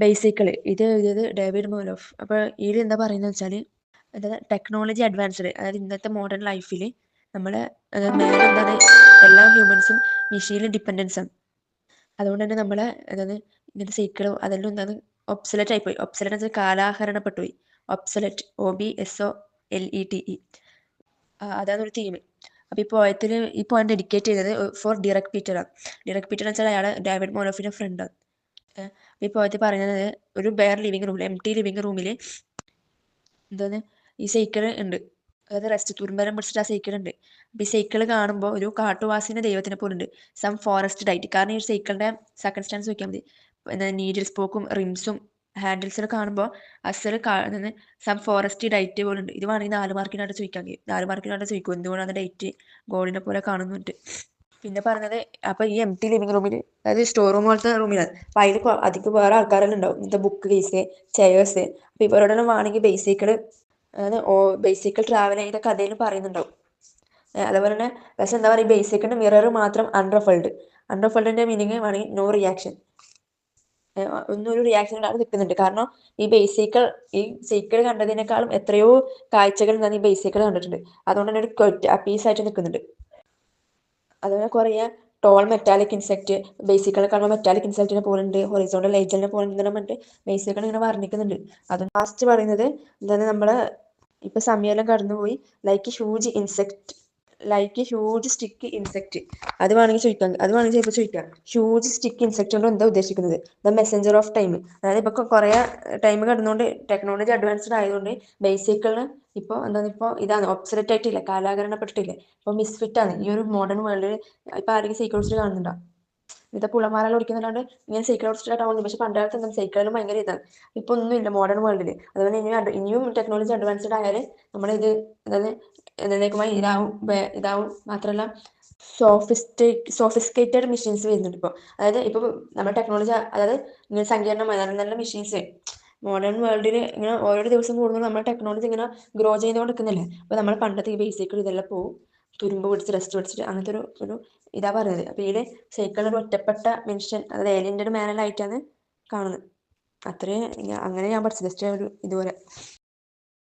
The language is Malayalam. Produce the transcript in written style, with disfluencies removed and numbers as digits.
ബേസിക്കൽ ഇത് എഴുതിയത് ഡേവിഡ് മോലോഫ്. അപ്പോൾ ഇതിൽ എന്താ പറയുന്നത് വെച്ചാൽ, അതായത് ടെക്നോളജി അഡ്വാൻസ്ഡ്, അതായത് ഇന്നത്തെ മോഡേൺ ലൈഫിൽ നമ്മൾ മേലെ എന്താണ് എല്ലാ ഹ്യൂമൻസും മെഷീനിൽ ഡിപ്പെൻഡൻസ് ആണ്. അതുകൊണ്ട് തന്നെ നമ്മളെ അതായത് ഇങ്ങനത്തെ സൈക്കിളും അതെല്ലാം എന്താണ് ഒബ്സലറ്റ് ആയിപ്പോയി. ഒബ്സലറ്റ് എന്ന് വെച്ചാൽ കാലാഹരണപ്പെട്ടു പോയി. ഒബ്സലറ്റ്, OBSOLETE, അതാണ് ഒരു തീം. അപ്പോൾ ഈ പോയിന്റ് ഡെഡിക്കേറ്റ് ചെയ്തത് ഫോർ ഡിറക് പീറ്ററാണ്. ഡിറക് പീറ്റർ എന്ന് വെച്ചാൽ അയാളെ ഡേവിഡ് മോലോഫിന്റെ ഫ്രണ്ടാണ്. ഈ പോയറ്റ് പറയുന്നത് ഒരു ബെയർ ലിവിങ് റൂമിൽ, എംപ്റ്റി ലിവിങ് റൂമിൽ എന്താണ് ഈ സൈക്കിൾ ഉണ്ട്. അതായത് റെസ്റ്റ് തുരുമ്പരം പിടിച്ചിട്ട് ആ സൈക്കിൾ ഉണ്ട്. അപ്പോൾ ഈ സൈക്കിൾ കാണുമ്പോൾ ഒരു കാട്ടുവാസിന്റെ ദൈവത്തിനെ പോലെ ഉണ്ട്. Some forest diet. കാരണം ഈ സൈക്കിളിന്റെ സർക്കംസ്റ്റാൻസ് നോക്കിയാൽ മതി. നീഡിൽ സ്പോക്കും റിംസും ഹാൻഡിൽസിനെ കാണുമ്പോൾ അസൽ സം ഫോറസ്റ്റ് ഡൈറ്റ് പോലെ ഉണ്ട്. ഇത് വേണമെങ്കിൽ 4 മാർക്കിനായിട്ട് ചോദിക്കാൻ കഴിയും. 4 മാർക്കിനായിട്ട് ചോദിക്കും എന്തുകൊണ്ടാണ് ഡൈറ്റ് ഗോൾഡിനെ പോലെ കാണുന്നുണ്ട്. പിന്നെ പറഞ്ഞത് അപ്പോൾ ഈ എംപ്റ്റി ലിവിങ് റൂമിൽ, അതായത് സ്റ്റോർ റൂം പോലത്തെ റൂമിലാണ്. അപ്പോൾ അതിൽ അധികം വേറെ ആൾക്കാരെല്ലാം ഉണ്ടാവും. ഇങ്ങനത്തെ ബുക്ക് കേസ്, ചെയേഴ്സ്. അപ്പോൾ ഇവരോടെല്ലാം വേണമെങ്കിൽ ബേസിക്കൽ ട്രാവൽ ചെയ്ത കഥയിൽ പറയുന്നുണ്ടാവും. അതുപോലെ തന്നെ പക്ഷെ എന്താ പറയുക, ബേസിക്കിന്റെ മിറർ മാത്രം അൺറഫൾഡിന്റെ മീനിങ് വേണമെങ്കിൽ നോ റിയാക്ഷൻ. ഒന്നും ഒരു റിയാക്ഷൻ ഇല്ലാതെ നിൽക്കുന്നുണ്ട്. കാരണം ഈ സൈക്കിൾ കണ്ടതിനേക്കാളും എത്രയോ കാഴ്ചകൾ ഞാൻ ഈ ബേസിക്കൽ കണ്ടിട്ടുണ്ട്. അതുകൊണ്ട് തന്നെ ഒരു പീസായിട്ട് നിൽക്കുന്നുണ്ട്. അതുപോലെ കുറേ ടോൾ മെറ്റാലിക് ഇൻസെക്ട് ബേസിക്കളെ കാണുമ്പോൾ മെറ്റാലിക് ഇൻസെക്റ്റിനെ പോലെ ഉണ്ട്, ഹൊറിസോണ്ടൽ ഏജലിനെ പോലെ ഉണ്ടെന്ന് പറഞ്ഞിട്ട് ബേസിക്കൾ ഇങ്ങനെ വർണ്ണിക്കുന്നുണ്ട്. അത് ലാസ്റ്റ് പറയുന്നത് എന്താണ്, നമ്മളെ ഇപ്പൊ സമയമെല്ലാം കടന്നുപോയി ലൈക്ക് ഹ്യൂജ് സ്റ്റിക്ക് ഇൻസെക്ട്. അത് വേണമെങ്കിൽ ചിലപ്പോൾ ചോദിക്കാം, ഹ്യൂജ് സ്റ്റിക്ക് ഇൻസെക്ട് കൊണ്ട് എന്താ ഉദ്ദേശിക്കുന്നത്? The Messenger of time. അതായത് ഇപ്പൊ കുറെ ടൈം കടന്നുകൊണ്ട് ടെക്നോളജി അഡ്വാൻസ്ഡ് ആയതുകൊണ്ട് ബേസിക്കളിന് ഇപ്പോൾ ഇതാണ് ഒബ്സലറ്റ് ആയിട്ടില്ല, കാലാകരണപ്പെട്ടിട്ടില്ല, ഇപ്പൊ മിസ്ഫിറ്റ് ആണ്. ഈ ഒരു മോഡേൺ വേൾഡിൽ ഇപ്പൊ ആരെങ്കിലും സൈക്കിൾ ഓടിച്ചിട്ട് കാണുന്നുണ്ടോ? ഇന്നത്തെ പുള്ളമാരെല്ലാം ഓടിക്കുന്നുണ്ട്, ഇങ്ങനെ സൈക്കിൾ ഓടിച്ചിട്ടാവുന്നു. പക്ഷെ പണ്ടാലത്ത് എന്താണ് സൈക്കിളിലും ഭയങ്കര ഇതാണ്. ഇപ്പൊ ഒന്നുമില്ല മോഡേൺ വേൾഡിൽ. അതുപോലെ ഇനിയും ടെക്നോളജി അഡ്വാൻസ്ഡ് ആയാൽ നമ്മളിത് അതായത് എന്നേക്കുമായി ഇതാവും. മാത്രമല്ല സോഫിസ്റ്റിക്കേറ്റഡ് മെഷീൻസ് വരുന്നുണ്ട് ഇപ്പോൾ. അതായത് ഇപ്പോൾ നമ്മുടെ ടെക്നോളജി, അതായത് ഇങ്ങനെ സങ്കീർണമായ നല്ല നല്ല മെഷീൻസ് മോഡേൺ വേൾഡിൽ ഇങ്ങനെ ഓരോ ദിവസം കൂടുമ്പോൾ നമ്മുടെ ടെക്നോളജി ഇങ്ങനെ ഗ്രോ ചെയ്തുകൊണ്ടിരിക്കുന്നില്ലേ. അപ്പോൾ നമ്മൾ പണ്ടത്തെ ഈ ബേസിക്കൽ ഇതെല്ലാം പോകും, തുരുമ്പ് പിടിച്ച് റെസ്റ്റ് പിടിച്ചിട്ട് അങ്ങനത്തെ ഒരു ഇതാ പറയുന്നത്. അപ്പോൾ ഇതിൽ സൈക്കിൾ ഒരു ഒറ്റപ്പെട്ട മനുഷ്യൻ, അതായത് ഏലിയൻ്റെ ഒരു മാനലായിട്ടാണ് കാണുന്നത്. അങ്ങനെ ഞാൻ പഠിച്ചത് ജസ്റ്റ് ഒരു ഇതുപോലെ.